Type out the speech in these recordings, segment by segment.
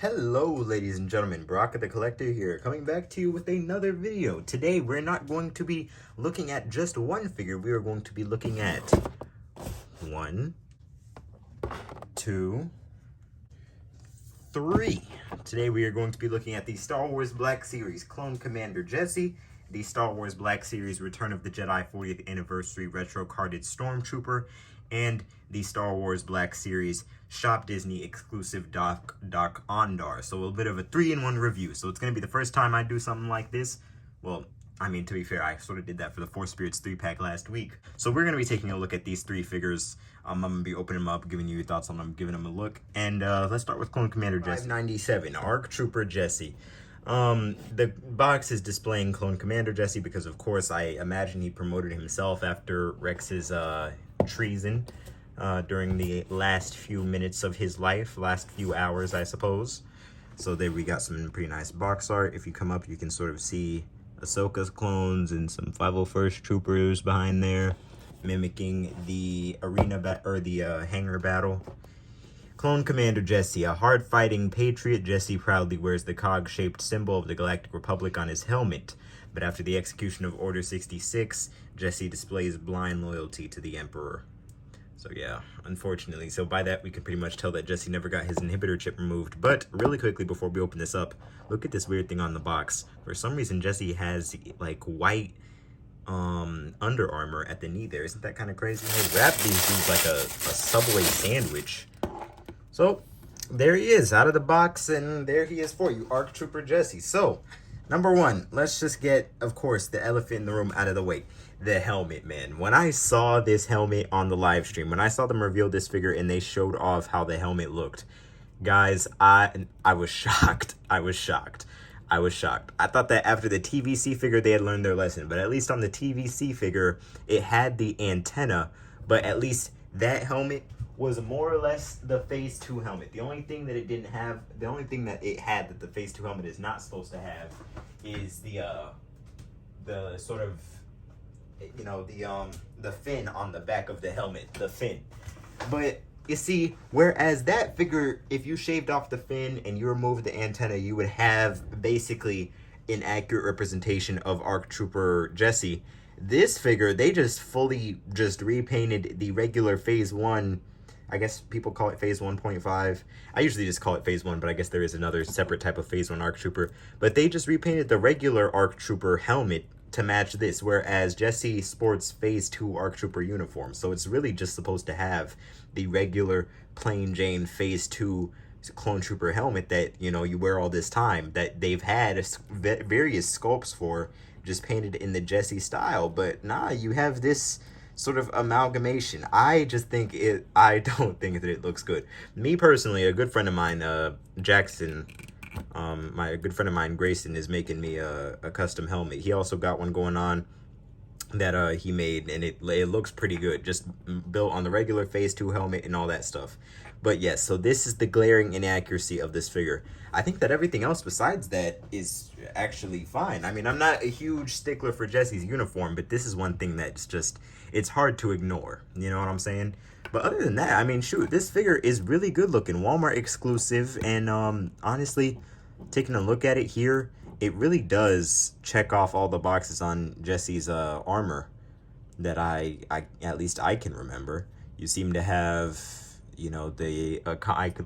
Hello ladies and gentlemen, Baraka the Collector here, coming back to you with another video. Today we're not going to be looking at just one figure, we are going to be looking at 1, 2, 3. Today we are going to be looking at the Star Wars Black Series Clone Commander Jesse, the Star Wars Black Series Return of the Jedi 40th Anniversary Retro Carded Stormtrooper, and the Star Wars Black Series Shop Disney exclusive Dok Ondar. So a little bit of a 3-in-1 review. So it's going to be the first time I do something like this. Well, I mean, to be fair, I sort of did that for the Force Spirits 3-pack last week. So we're going to be taking a look at these 3 figures. I'm going to be opening them up, giving you your thoughts on them, giving them a look. And let's start with Clone Commander Jesse. 597, ARC Trooper Jesse. The box is displaying Clone Commander Jesse because, of course, I imagine he promoted himself after Rex's treason during the last few minutes of his life, last few hours, I suppose. So there we got some pretty nice box art. If you come up, you can sort of see Ahsoka's clones and some 501st troopers behind there, mimicking the hangar battle. Clone Commander Jesse, a hard-fighting patriot, Jesse proudly wears the cog-shaped symbol of the Galactic Republic on his helmet. But after the execution of Order 66, Jesse displays blind loyalty to the Emperor. So yeah, unfortunately. So by that, we can pretty much tell that Jesse never got his inhibitor chip removed. But really quickly, before we open this up, look at this weird thing on the box. For some reason, Jesse has, like, white Under Armour at the knee there. Isn't that kind of crazy? They wrap these dudes like a Subway sandwich. So, there he is, out of the box, and there he is for you, ARC Trooper Jesse. So, number 1, let's just get, of course, the elephant in the room out of the way. The helmet, man. When I saw this helmet on the live stream, when I saw them reveal this figure and they showed off how the helmet looked, guys, I was shocked. I was shocked. I thought that after the TVC figure, they had learned their lesson. But at least on the TVC figure, it had the antenna. But at least that helmet was more or less the Phase 2 helmet. The only thing that it didn't have, the only thing that it had that the Phase 2 helmet is not supposed to have is the sort of, you know, the fin on the back of the helmet, the fin. But you see, whereas that figure, if you shaved off the fin and you removed the antenna, you would have basically an accurate representation of ARC Trooper Jesse. This figure, they just fully just repainted the regular Phase 1. I guess people call it Phase 1.5. I usually just call it Phase 1, but I guess there is another separate type of Phase 1 ARC Trooper. But they just repainted the regular ARC Trooper helmet to match this, whereas Jesse sports Phase 2 ARC Trooper uniform. So it's really just supposed to have the regular plain Jane Phase 2 Clone Trooper helmet that, you know, you wear all this time, that they've had various sculpts for, just painted in the Jesse style. But nah, you have this sort of amalgamation. I don't think that it looks good. Me personally, a good friend of mine, Jackson, my good friend of mine, Grayson, is making me a custom helmet. He also got one going on that he made, and it looks pretty good, just built on the regular Phase 2 helmet and all that stuff. But yes, so this is the glaring inaccuracy of this figure. I think that everything else besides that is actually fine. I mean, I'm not a huge stickler for Jesse's uniform, but this is one thing that's just, it's hard to ignore. You know what I'm saying? But other than that, I mean, shoot, this figure is really good looking, Walmart exclusive, and honestly, taking a look at it here, it really does check off all the boxes on Jesse's armor that I at least I can remember. You seem to have, you know,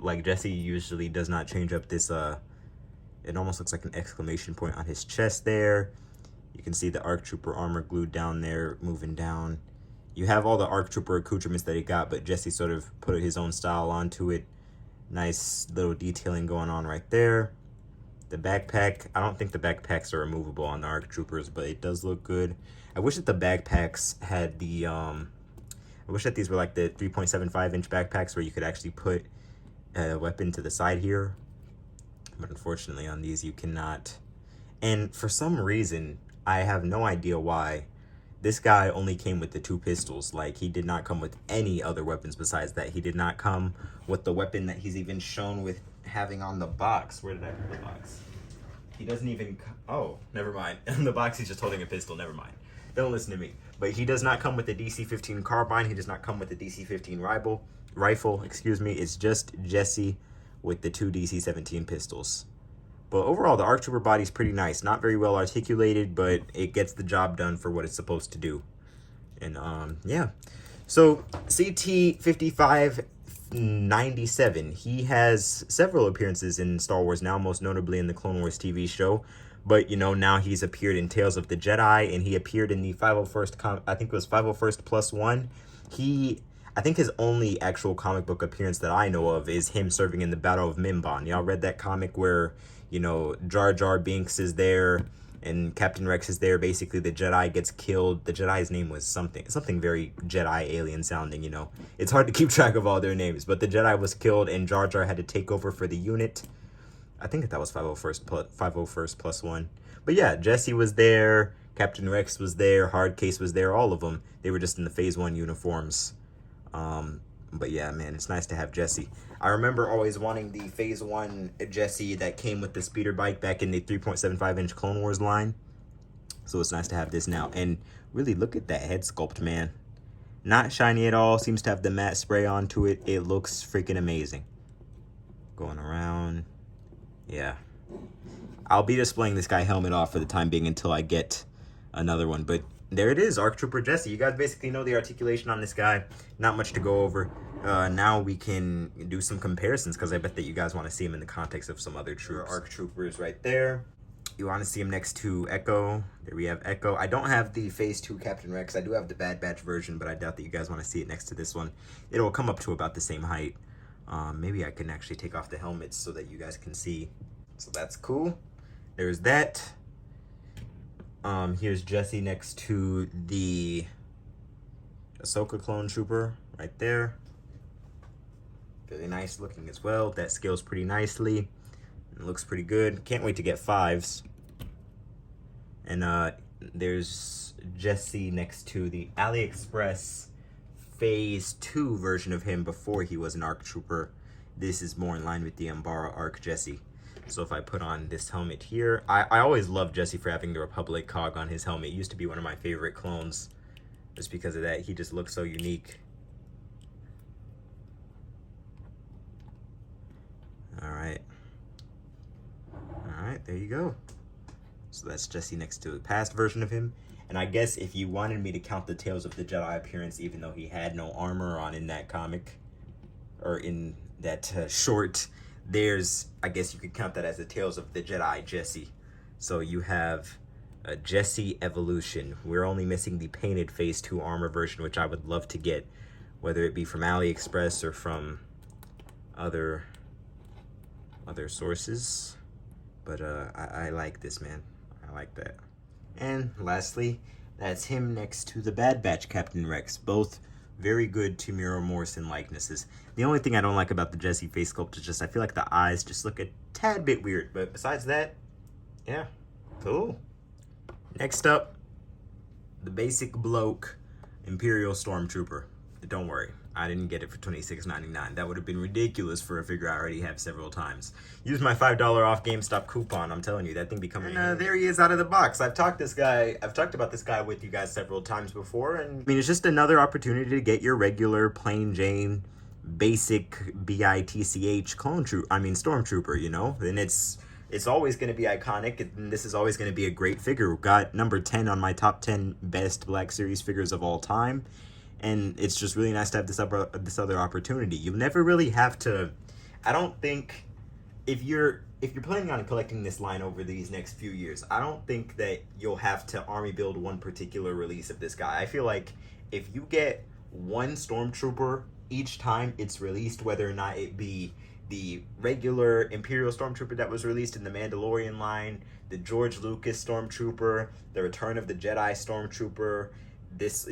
like Jesse usually does not change up this, it almost looks like an exclamation point on his chest there. You can see the ARC Trooper armor glued down there, moving down. You have all the ARC Trooper accoutrements that he got, but Jesse sort of put his own style onto it. Nice little detailing going on right there. The backpack, I don't think the backpacks are removable on the ARC Troopers, but it does look good. I wish that the backpacks had the, I wish that these were like the 3.75-inch backpacks where you could actually put a weapon to the side here. But unfortunately on these you cannot. And for some reason, I have no idea why, this guy only came with the 2 pistols. Like, he did not come with any other weapons besides that. He did not come with the weapon that he's even shown with having on the box. Where did I put the box? He doesn't even, oh, never mind. In the box, he's just holding a pistol. Never mind. Don't listen to me. But he does not come with the DC-15 carbine. He does not come with the DC-15 rifle. It's just Jesse with the 2 DC-17 pistols. But overall, the ARC Trooper body's pretty nice. Not very well articulated, but it gets the job done for what it's supposed to do. And, yeah. So, CT-5597, he has several appearances in Star Wars now, most notably in the Clone Wars TV show. But, you know, now he's appeared in Tales of the Jedi, and he appeared in the 501st, I think it was 501st Plus One. I think his only actual comic book appearance that I know of is him serving in the Battle of Mimban. Y'all read that comic where, you know, Jar Jar Binks is there and Captain Rex is there. Basically, the Jedi gets killed. The Jedi's name was something very Jedi alien sounding, you know. It's hard to keep track of all their names, but the Jedi was killed and Jar Jar had to take over for the unit. I think that was 501st Plus One. But yeah, Jesse was there, Captain Rex was there, Hardcase was there, all of them. They were just in the Phase 1 uniforms. But yeah, man, it's nice to have Jesse. I remember always wanting the Phase 1 Jesse that came with the speeder bike back in the 3.75-inch Clone Wars line. So it's nice to have this now. And really, look at that head sculpt, man. Not shiny at all. Seems to have the matte spray onto it. It looks freaking amazing. Going around. Yeah. I'll be displaying this guy helmet off for the time being until I get another one. But there it is, ARC Trooper Jesse. You guys basically know the articulation on this guy. Not much to go over. Now we can do some comparisons because I bet that you guys want to see him in the context of some other troops. ARC Troopers right there. You want to see him next to Echo. There we have Echo. I don't have the Phase 2 Captain Rex. I do have the Bad Batch version, but I doubt that you guys want to see it next to this one. It'll come up to about the same height. Maybe I can actually take off the helmets so that you guys can see. So that's cool. There's that. Here's Jesse next to the Ahsoka clone trooper right there. Very nice looking as well. That scales pretty nicely. It looks pretty good. Can't wait to get 5s. And there's Jesse next to the AliExpress Phase 2 version of him before he was an ARC Trooper. This is more in line with the Umbara ARC Jesse. So if I put on this helmet here, I always loved Jesse for having the Republic cog on his helmet. It used to be one of my favorite clones just because of that. He just looks so unique. Alright, there you go. So that's Jesse next to the past version of him. And I guess if you wanted me to count the Tales of the Jedi appearance, even though he had no armor on in that comic, or in that short, there's, I guess you could count that as the Tales of the Jedi Jesse. So you have a Jesse Evolution. We're only missing the painted Phase 2 armor version, which I would love to get, whether it be from AliExpress or from other sources. But I like this, man. I like that. And lastly, that's him next to the Bad Batch Captain Rex. Both very good Temuera Morrison likenesses. The only thing I don't like about the Jesse face sculpt is just I feel like the eyes just look a tad bit weird. But besides that, yeah, cool. Next up, the basic bloke Imperial Stormtrooper. Don't worry, I didn't get it for $26.99. That would have been ridiculous for a figure I already have several times. Use my $5 off GameStop coupon. I'm telling you, that thing becoming. And there he is out of the box. I've talked about this guy with you guys several times before, and I mean it's just another opportunity to get your regular plain Jane, basic BITCH Stormtrooper. You know, and it's always going to be iconic, and this is always going to be a great figure. We've got number 10 on my top 10 best Black Series figures of all time. And it's just really nice to have this other opportunity. You never really have to. I don't think if you're planning on collecting this line over these next few years, I don't think that you'll have to army build one particular release of this guy. I feel like if you get one Stormtrooper each time it's released, whether or not it be the regular Imperial Stormtrooper that was released in the Mandalorian line, the George Lucas Stormtrooper, the Return of the Jedi Stormtrooper, this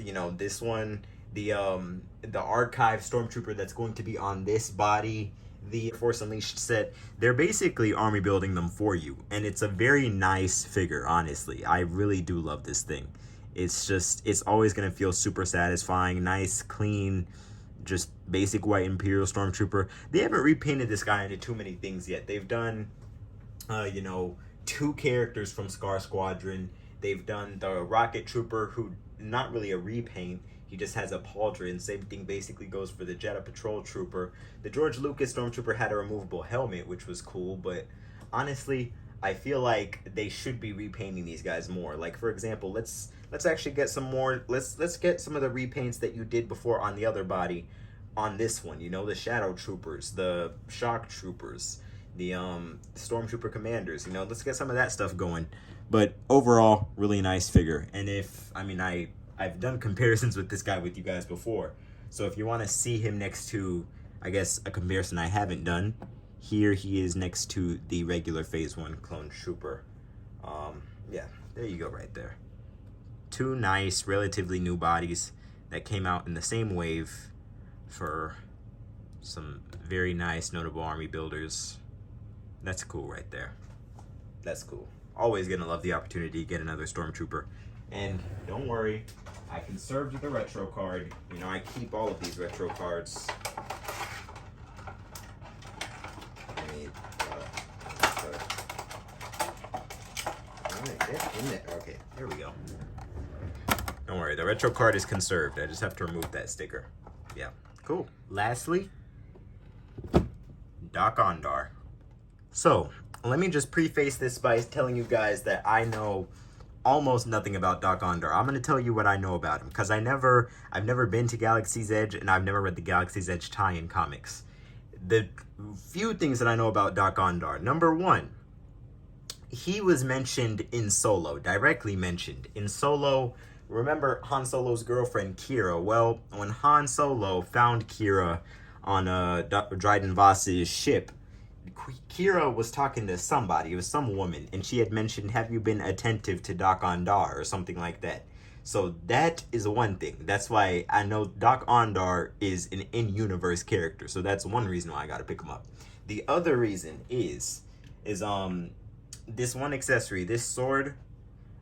one. The archive Stormtrooper that's going to be on this body, the Force Unleashed set, they're basically army building them for you. And it's a very nice figure, honestly. I really do love this thing. It's always going to feel super satisfying, nice, clean, just basic white Imperial Stormtrooper. They haven't repainted this guy into too many things yet. They've done, 2 characters from Scar Squadron. They've done the Rocket Trooper, who not really a repaint. He just has a pauldron. Same thing basically goes for the Jedha Patrol Trooper. The George Lucas Stormtrooper had a removable helmet, which was cool, but honestly, I feel like they should be repainting these guys more. Like, for example, let's actually get some more. Let's get some of the repaints that you did before on the other body on this one. You know, the Shadow Troopers, the Shock Troopers, the Stormtrooper Commanders. You know, let's get some of that stuff going. But overall, really nice figure. And I've done comparisons with this guy with you guys before. So if you want to see him next to, I guess, a comparison I haven't done, here he is next to the regular Phase 1 Clone Trooper. Yeah, there you go right there. Two nice, relatively new bodies that came out in the same wave for some very nice, notable army builders. That's cool right there. That's cool. Always gonna love the opportunity to get another Stormtrooper. And don't worry, I conserved the retro card. You know, I keep all of these retro cards. Okay, there we go. Don't worry, the retro card is conserved. I just have to remove that sticker. Yeah, cool. Lastly, Dok Ondar. So, let me just preface this by telling you guys that I know almost nothing about Dok Ondar. I'm going to tell you what I know about him, because I've never been to Galaxy's Edge, and I've never read the Galaxy's Edge tie-in comics. The few things that I know about Dok Ondar. Number one, he was mentioned in Solo, directly mentioned. In Solo, remember Han Solo's girlfriend, Kira? Well, when Han Solo found Kira on Dryden Voss's ship, Kira was talking to somebody. It was some woman, and she had mentioned, "Have you been attentive to Dok Ondar?" or something like that. So that is one thing. That's why I know Dok Ondar is an in-universe character. So that's one reason why I gotta pick him up. The other reason is this one accessory, this sword.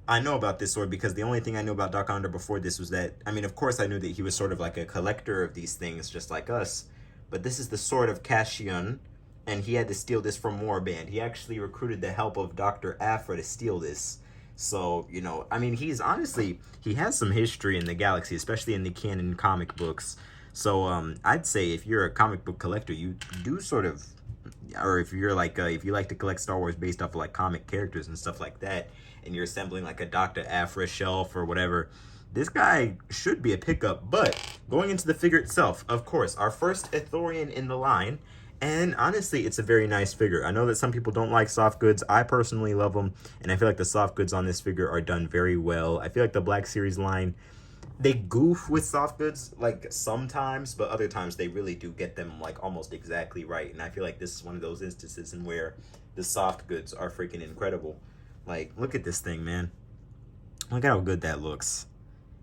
I know about this sword because the only thing I knew about Dok Ondar before this was that, I mean, of course I knew that he was sort of like a collector of these things, just like us. But this is the Sword of Cassian, and he had to steal this from Warband. He actually recruited the help of Dr. Aphra to steal this. So, you know, I mean, he has some history in the galaxy, especially in the canon comic books. So, I'd say if you're a comic book collector, you do sort of, or if you're like, if you like to collect Star Wars based off of like comic characters and stuff like that, and you're assembling like a Dr. Aphra shelf or whatever, this guy should be a pickup. But going into the figure itself, of course, our first Ithorian in the line. And honestly, it's a very nice figure. I know that some people don't like soft goods. I personally love them, and I feel like the soft goods on this figure are done very well. I feel like the Black Series line, they goof with soft goods like sometimes, but other times they really do get them like almost exactly right. And I feel like this is one of those instances in where the soft goods are freaking incredible. Like, look at this thing, man. Look at how good that looks.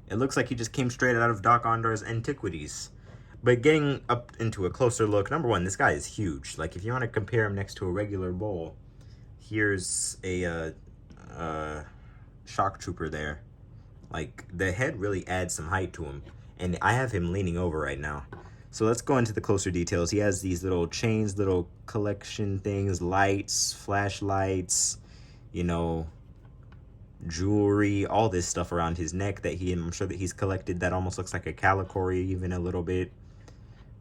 It looks like he just came straight out of Dok Ondar's Antiquities. But getting up into a closer look, number one, this guy is huge. Like, if you want to compare him next to a regular bull, here's a shock trooper there. Like, the head really adds some height to him. And I have him leaning over right now. So let's go into the closer details. He has these little chains, little collection things, lights, flashlights, you know, jewelry, all this stuff around his neck that I'm sure that he's collected that almost looks like a calicori even a little bit.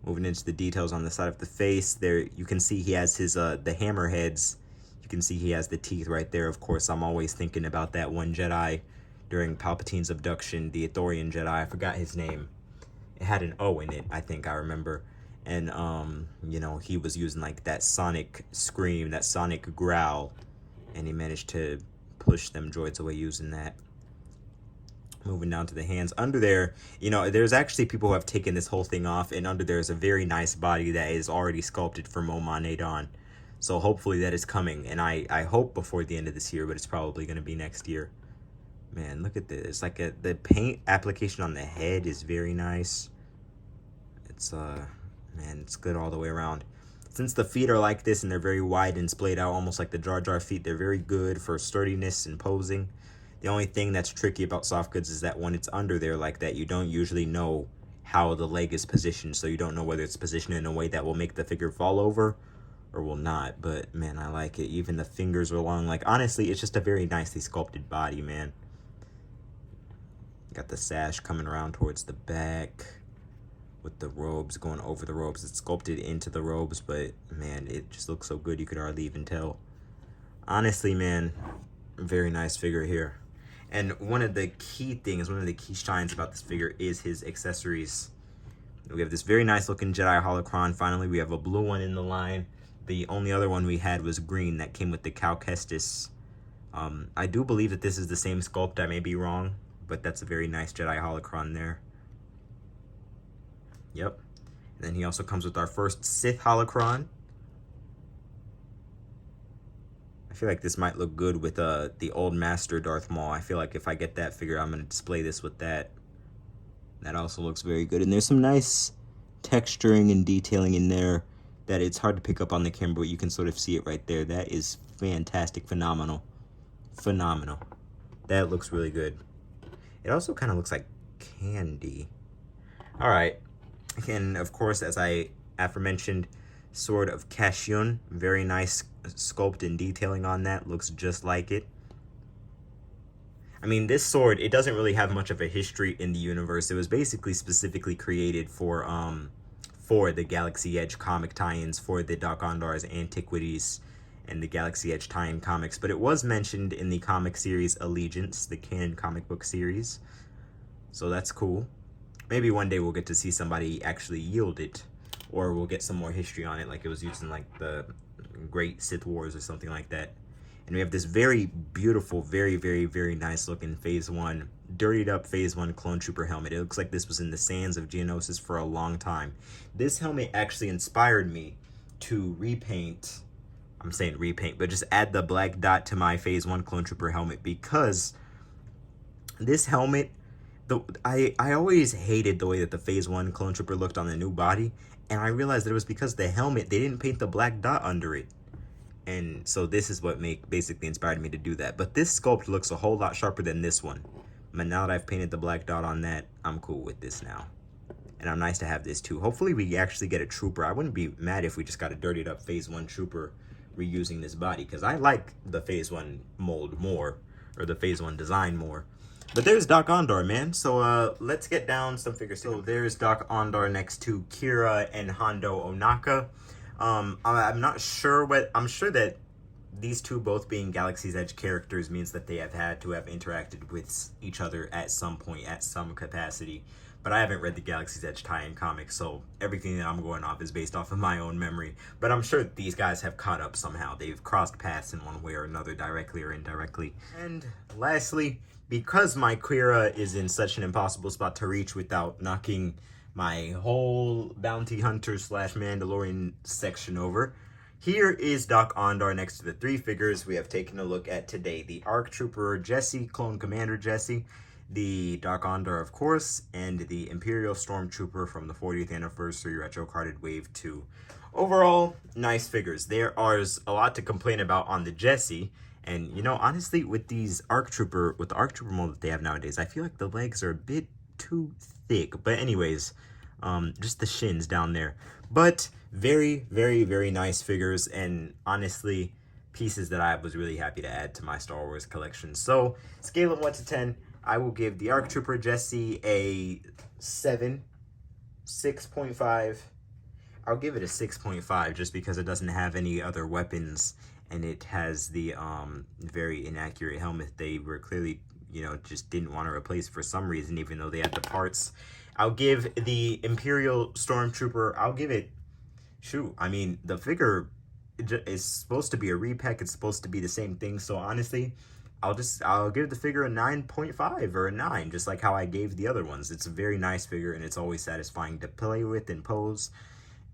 Moving into the details on the side of the face, there you can see he has his the hammer heads. You can see he has the teeth right there. Of course, I'm always thinking about that one Jedi during Palpatine's abduction, the Ithorian Jedi. I forgot his name. It had an O in it, I think I remember. And you know, he was using like that sonic scream, that sonic growl, and he managed to push them droids away using that. Moving down to the hands. Under there, you know, there's actually people who have taken this whole thing off, and under there is a very nice body that is already sculpted for Moma Nadon. So hopefully that is coming, and I hope before the end of this year, but it's probably going to be next year. Man, look at this. Like the paint application on the head is very nice. It's man, it's good all the way around. Since the feet are like this and they're very wide and splayed out, almost like the Jar Jar feet, they're very good for sturdiness and posing. The only thing that's tricky about soft goods is that when it's under there like that, you don't usually know how the leg is positioned. So you don't know whether it's positioned in a way that will make the figure fall over or will not. But man, I like it. Even the fingers are long. Like, honestly, it's just a very nicely sculpted body, man. Got the sash coming around towards the back with the robes going over the robes. It's sculpted into the robes, but man, it just looks so good you could hardly even tell. Honestly, man, very nice figure here. And one of the key shines about this figure is his accessories. We have this very nice looking Jedi holocron. Finally, we have a blue one in the line. The only other one we had was green that came with the Cal Kestis. I do believe that this is the same sculpt. I may be wrong, but that's a very nice Jedi holocron there. Yep. And then he also comes with our first Sith holocron. I feel like this might look good with the old Master Darth Maul. I feel like if I get that figure, I'm going to display this with that. That also looks very good. And there's some nice texturing and detailing in there that it's hard to pick up on the camera, but you can sort of see it right there. That is fantastic. Phenomenal. Phenomenal. That looks really good. It also kind of looks like candy. All right. And of course, as I aforementioned, Sword of Kashyyyn. Very nice sculpt and detailing on that. Looks just like it. I mean, this sword, it doesn't really have much of a history in the universe. It was basically specifically created for the Galaxy Edge comic tie-ins, for the Dok Ondar's Antiquities and the Galaxy Edge tie-in comics. But it was mentioned in the comic series Allegiance, the canon comic book series. So that's cool. Maybe one day we'll get to see somebody actually yield it, or we'll get some more history on it, like it was used in like the Great Sith Wars or something like that. And we have this very beautiful, very, very, very nice looking Phase 1, dirtied up Phase 1 Clone Trooper helmet. It looks like this was in the sands of Geonosis for a long time. This helmet actually inspired me to repaint, I'm saying repaint, but just add the black dot to my Phase 1 Clone Trooper helmet, because this helmet, I always hated the way that the Phase 1 Clone Trooper looked on the new body, and I realized that it was because the helmet, they didn't paint the black dot under it. And so this is what basically inspired me to do that. But this sculpt looks a whole lot sharper than this one. But now that I've painted the black dot on that, I'm cool with this now. And I'm nice to have this too. Hopefully we actually get a trooper. I wouldn't be mad if we just got a dirtied up Phase 1 trooper reusing this body, because I like the Phase 1 mold more, or the Phase 1 design more. But there's Dok Ondar, man. So let's get down some figures. So there's Dok Ondar next to Kira and Hondo Ohnaka. I'm not sure I'm sure that these two both being Galaxy's Edge characters means that they have had to have interacted with each other at some point, at some capacity. But I haven't read the Galaxy's Edge tie-in comics, so everything that I'm going off is based off of my own memory. But I'm sure these guys have caught up somehow. They've crossed paths in one way or another, directly or indirectly. And lastly, because my Kira is in such an impossible spot to reach without knocking my whole bounty hunter slash Mandalorian section over, here is Dok Ondar next to the three figures we have taken a look at today. The ARC Trooper Jesse, Clone Commander Jesse, the Dok Ondar, of course, and the Imperial Stormtrooper from the 40th Anniversary Retro Carded Wave 2. Overall, nice figures. There is a lot to complain about on the Jesse, and you know, honestly, with these ARC Trooper, with the ARC Trooper mold that they have nowadays, I feel like the legs are a bit too thick. But anyways, just the shins down there. But very, very, very nice figures, and honestly, pieces that I was really happy to add to my Star Wars collection. So, scale of 1 to 10, I will give the ARC Trooper Jesse a 7, 6.5. I'll give it a 6.5 just because it doesn't have any other weapons, and it has the very inaccurate helmet they were clearly, you know, just didn't want to replace for some reason, even though they had the parts. I'll give the Imperial Stormtrooper, I'll give it, I mean, the figure is supposed to be a repack. It's supposed to be the same thing. So honestly, I'll give the figure a 9.5 or a 9, just like how I gave the other ones. It's a very nice figure, and it's always satisfying to play with and pose.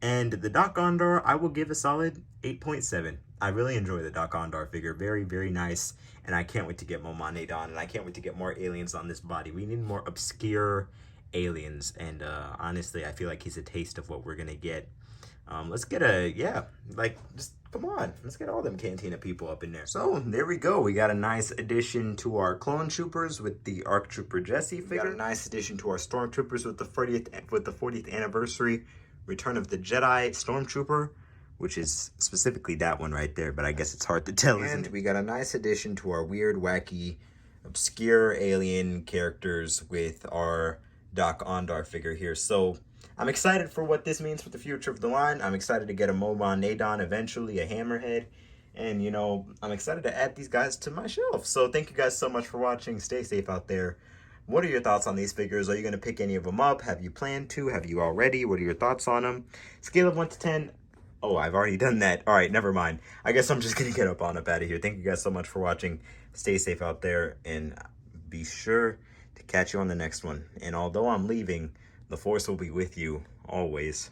And the Dok Ondar, I will give a solid 8.7. I really enjoy the Dok Ondar figure. Very, very nice. And I can't wait to get Momanet on, and I can't wait to get more aliens on this body. We need more obscure aliens, and honestly, I feel like he's a taste of what we're gonna get. Let's get just come on, let's get all them Cantina people up in there. So there we go. We got a nice addition to our clone troopers with the ARC Trooper Jesse figure. We got a nice addition to our stormtroopers with the 40th anniversary Return of the Jedi Stormtrooper, which is specifically that one right there, but I guess it's hard to tell. And we got a nice addition to our weird, wacky obscure alien characters with our Dok Ondar figure here. So I'm excited for what this means for the future of the line. I'm excited to get a Mobon Nadon eventually, a Hammerhead. And, you know, I'm excited to add these guys to my shelf. So thank you guys so much for watching. Stay safe out there. What are your thoughts on these figures? Are you going to pick any of them up? Have you planned to? Have you already? What are your thoughts on them? Scale of 1 to 10. Oh, I've already done that. All right, never mind. I guess I'm just going to get up out of here. Thank you guys so much for watching. Stay safe out there, and be sure to catch you on the next one. And although I'm leaving, the Force will be with you always.